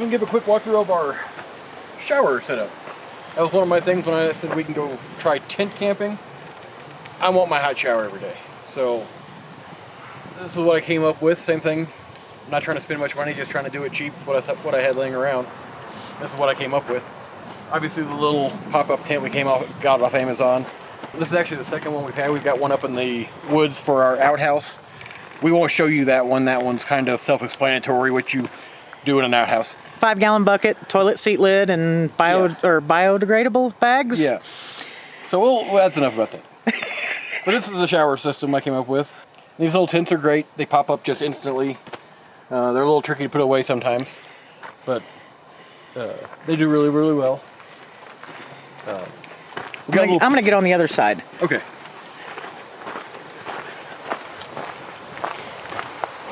gonna give a quick walkthrough of our shower setup. That was one of my things when I said we can go try tent camping. I want my hot shower every day. So this is what I came up with. Same thing. I'm not trying to spend much money, just trying to do it cheap. What I had laying around. This is what I came up with. Obviously the little pop-up tent we got off Amazon. This is actually the second one we've had. We've got one up in the woods for our outhouse. We won't show you that one. That one's kind of self-explanatory what you do in an outhouse. 5-gallon bucket, toilet seat lid, and biodegradable bags. Yeah. So that's enough about that. But this is the shower system I came up with. These little tents are great. They pop up just instantly. They're a little tricky to put away sometimes, but they do really, really well. I'm gonna get on the other side. Okay.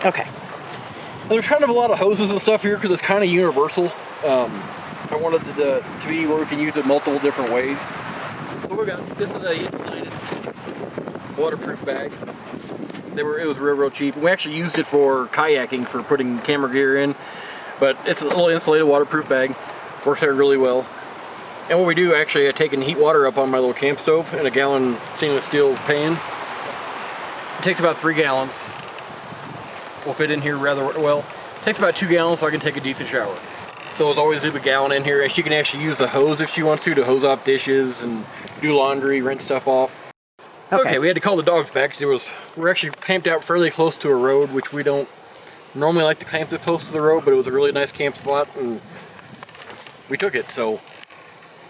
Okay. There's kind of a lot of hoses and stuff here because it's kind of universal. I wanted it to be where we can use it multiple different ways. So we got this is a insulated waterproof bag. It was real cheap. We actually used it for kayaking for putting camera gear in, but it's a little insulated waterproof bag. Works out really well. And what we do actually, I take and heat water up on my little camp stove in a gallon stainless steel pan. It takes about 3 gallons. Will fit in here rather well. It takes about 2 gallons so I can take a decent shower. So it's always leave a gallon in here. She can actually use the hose if she wants to hose off dishes and do laundry, rinse stuff off. Okay, we had to call the dogs back because we're actually camped out fairly close to a road, which we don't normally like to camp this close to the road, but it was a really nice camp spot and we took it. So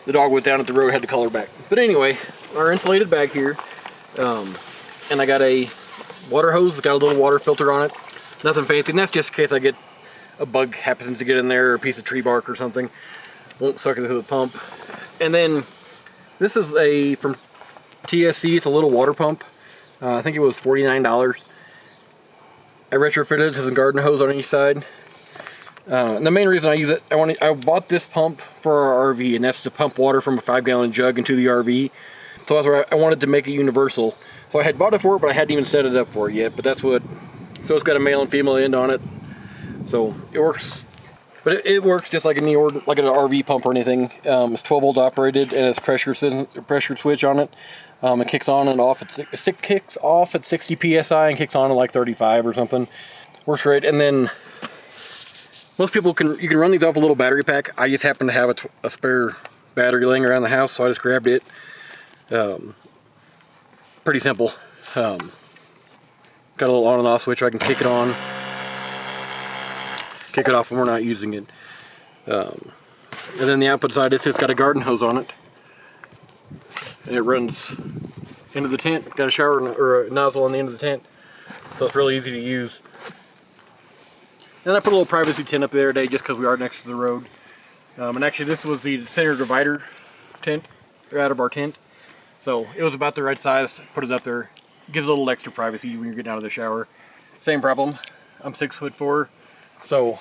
the dog went down at the road, had to call her back. But anyway, our insulated bag here, and I got a water hose, it's got a little water filter on it. Nothing fancy, and that's just in case a bug happens to get in there or a piece of tree bark or something. Won't suck it through the pump. And then this is from TSC, it's a little water pump. I think it was $49. I retrofitted it to some garden hose on each side. And the main reason I use it, I bought this pump for our RV, and that's to pump water from a 5-gallon jug into the RV. So that's where I wanted to make it universal. So I had bought it for it, but I hadn't even set it up for it yet. But so it's got a male and female end on it. So it works, but it works just like an RV pump or anything. It's 12-volt operated and it's pressure switch on it. It kicks on and off. It kicks off at 60 psi and kicks on at like 35 or something. Works great. And then most people you can run these off a little battery pack. I just happen to have a spare battery laying around the house, so I just grabbed it. Pretty simple. Got a little on and off switch, I can kick it on, kick it off when we're not using it. And then the output side, it's got a garden hose on it. And it runs into the tent. Got a shower or a nozzle on the end of the tent. So it's really easy to use. And I put a little privacy tent up there today just because we are next to the road. And actually this was the center divider tent, out of our tent. So it was about the right size to put it up there. Gives a little extra privacy when you're getting out of the shower. Same problem. I'm 6'4", so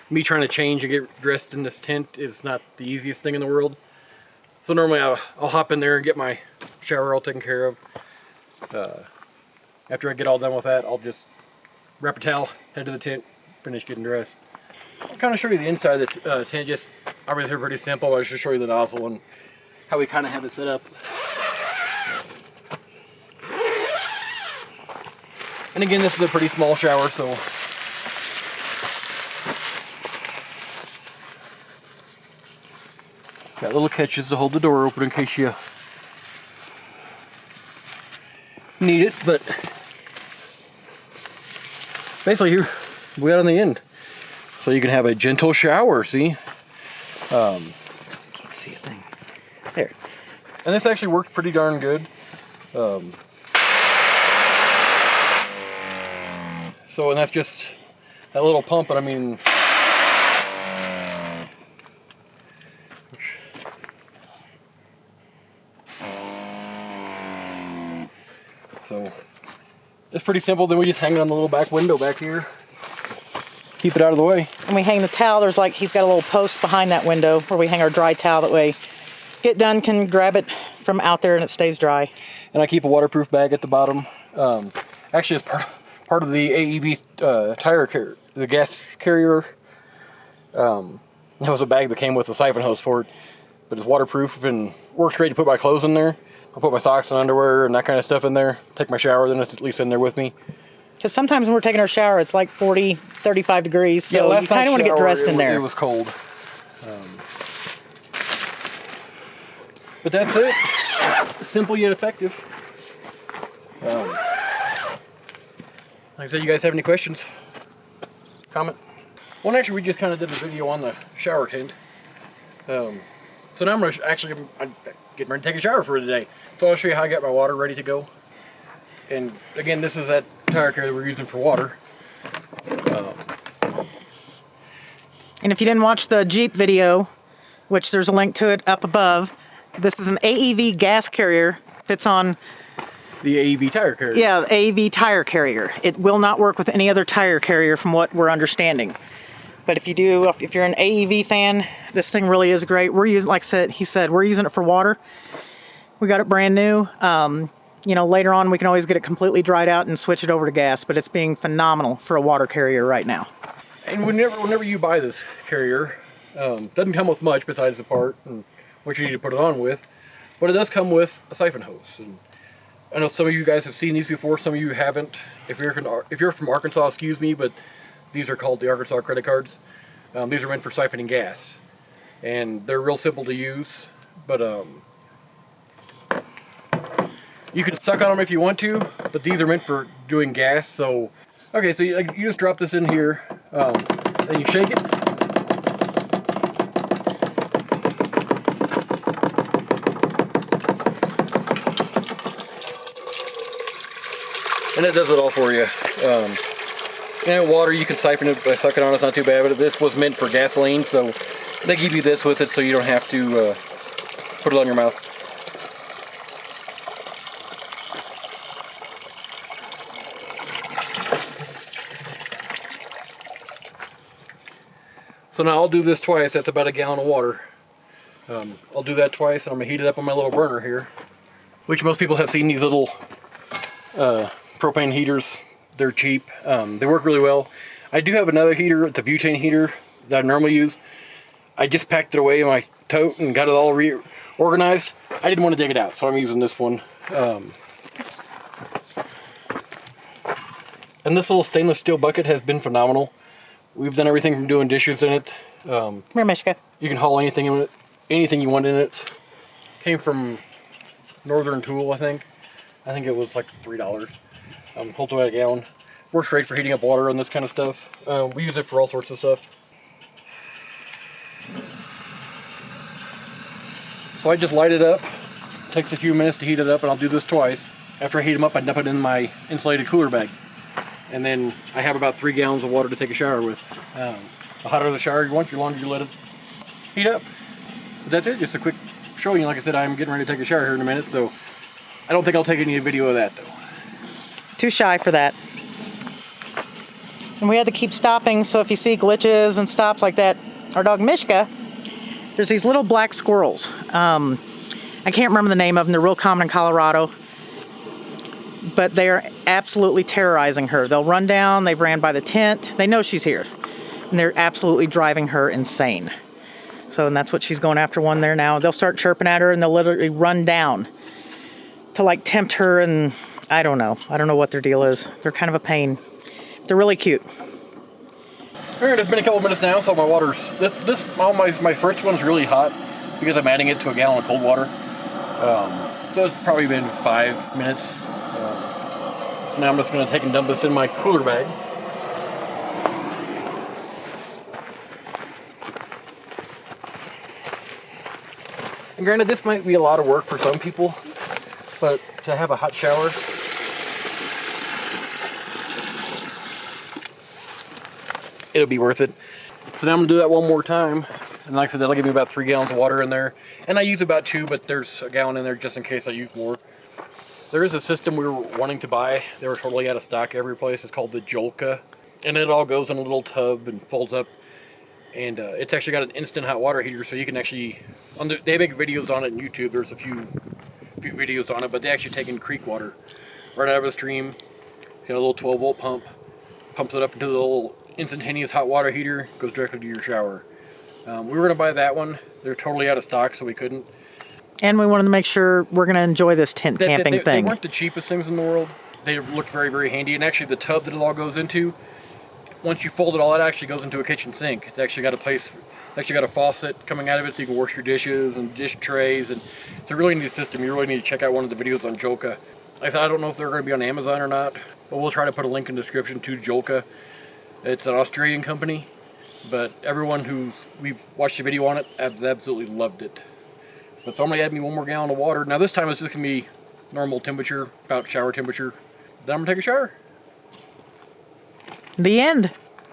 me trying to change and get dressed in this tent is not the easiest thing in the world. So normally I'll hop in there and get my shower all taken care of. After I get all done with that, I'll just wrap a towel, head to the tent, finish getting dressed. I'll kind of show you the inside of the tent. Just obviously pretty simple. I'll just show you the nozzle and how we kind of have it set up. And again, this is a pretty small shower, so got little catches to hold the door open in case you need it, but basically here we got on the end. So you can have a gentle shower, see? Can't see a thing. There. And this actually works pretty darn good. So, and that's just that little pump, but I mean, so it's pretty simple. Then we just hang it on the little back window back here. Keep it out of the way. And we hang the towel. He's got a little post behind that window where we hang our dry towel. That way, get done, can grab it from out there and it stays dry. And I keep a waterproof bag at the bottom. Actually, it's part of the AEV tire carrier, the gas carrier That was a bag that came with a siphon hose for it, but it's waterproof and works great to put my clothes in there. I'll put my socks and underwear and that kind of stuff in there. Take my shower, then it's at least in there with me. Because sometimes when we're taking our shower, it's like 40, 35 degrees, so you kind of want to get dressed in there. It was cold. But that's it. Simple yet effective. Like I said, you guys have any questions? Comment? Well, actually, we just kind of did a video on the shower tent. So now I'm getting ready to take a shower for today. So I'll show you how I got my water ready to go. And again, this is that tire carrier we're using for water. And if you didn't watch the Jeep video, which there's a link to it up above, this is an AEV gas carrier. Fits on the AEV tire carrier. Yeah, the AEV tire carrier. It will not work with any other tire carrier from what we're understanding. But if you're an AEV fan, this thing really is great. We're using, like he said, we're using it for water. We got it brand new. You know, later on we can always get it completely dried out and switch it over to gas, but it's being phenomenal for a water carrier right now. And whenever you buy this carrier, doesn't come with much besides the part and what you need to put it on with, but it does come with a siphon hose. And I know some of you guys have seen these before, some of you haven't. If you're from Arkansas, excuse me, but these are called the Arkansas credit cards. These are meant for siphoning gas, and they're real simple to use, but you can suck on them if you want to, but these are meant for doing gas. So okay, so you just drop this in here, then you shake it. And it does it all for you. And water, you can siphon it by sucking on it, it's not too bad, but this was meant for gasoline, so they give you this with it so you don't have to put it on your mouth. So now I'll do this twice, that's about a gallon of water. I'll do that twice, and I'm gonna heat it up on my little burner here, which most people have seen these little propane heaters. They're cheap. They work really well. I do have another heater, it's a butane heater that I normally use. I just packed it away in my tote and got it all reorganized. I didn't want to dig it out, so I'm using this one. And this little stainless steel bucket has been phenomenal. We've done everything from doing dishes in it. Come here, Mishka. You can haul anything in it, anything you want in it. Came from Northern Tool, I think. I think it was like $3. Holds about a gallon. Works great for heating up water and this kind of stuff. We use it for all sorts of stuff. So I just light it up. Takes a few minutes to heat it up, and I'll do this twice. After I heat them up, I dump it in my insulated cooler bag. And then I have about 3 gallons of water to take a shower with. The hotter the shower you want, the longer you let it heat up. But that's it, just a quick showing you. Like I said, I'm getting ready to take a shower here in a minute, so I don't think I'll take any video of that though. Too shy for that. And we had to keep stopping, so if you see glitches and stops like that, our dog Mishka, there's these little black squirrels. I can't remember the name of them, they're real common in Colorado. But they are absolutely terrorizing her. They'll run down, they've ran by the tent, they know she's here. And they're absolutely driving her insane. So, and that's what she's going after one there now. They'll start chirping at her and they'll literally run down to like tempt her, and I don't know what their deal is. They're kind of a pain. They're really cute. Alright, it's been a couple minutes now, so my water's, my first one's really hot because I'm adding it to a gallon of cold water. So it's probably been 5 minutes. So now I'm just going to take and dump this in my cooler bag. And granted, this might be a lot of work for some people, but to have a hot shower, it'll be worth it. So now I'm gonna do that one more time. And like I said, that'll give me about 3 gallons of water in there. And I use about 2, but there's a gallon in there just in case I use more. There is a system we were wanting to buy. They were totally out of stock every place. It's called the Jolka. And it all goes in a little tub and folds up. And it's actually got an instant hot water heater, so you can actually, they make videos on it on YouTube. There's a few videos on it, but they actually take in creek water right out of the stream. You know, a little 12-volt pump, pumps it up into the little instantaneous hot water heater, goes directly to your shower. We were gonna buy that one. They're totally out of stock, so we couldn't. And we wanted to make sure we're going to enjoy this tent camping They thing. weren't the cheapest things in the world. They looked very, very handy. And actually, the tub that it all goes into, once you fold it all, it actually goes into a kitchen sink. It's actually got a place, it's actually got a faucet coming out of it, so you can wash your dishes and dish trays. And it's a really neat system. You really need to check out one of the videos on Jolka. Like I said, I don't know if they're going to be on Amazon or not, but we'll try to put a link in the description to Jolka. It's an Australian company, but everyone we've watched the video on it has absolutely loved it. But so I'm going to add me 1 more gallon of water. Now this time it's just going to be normal temperature, about shower temperature. Then I'm going to take a shower. The end.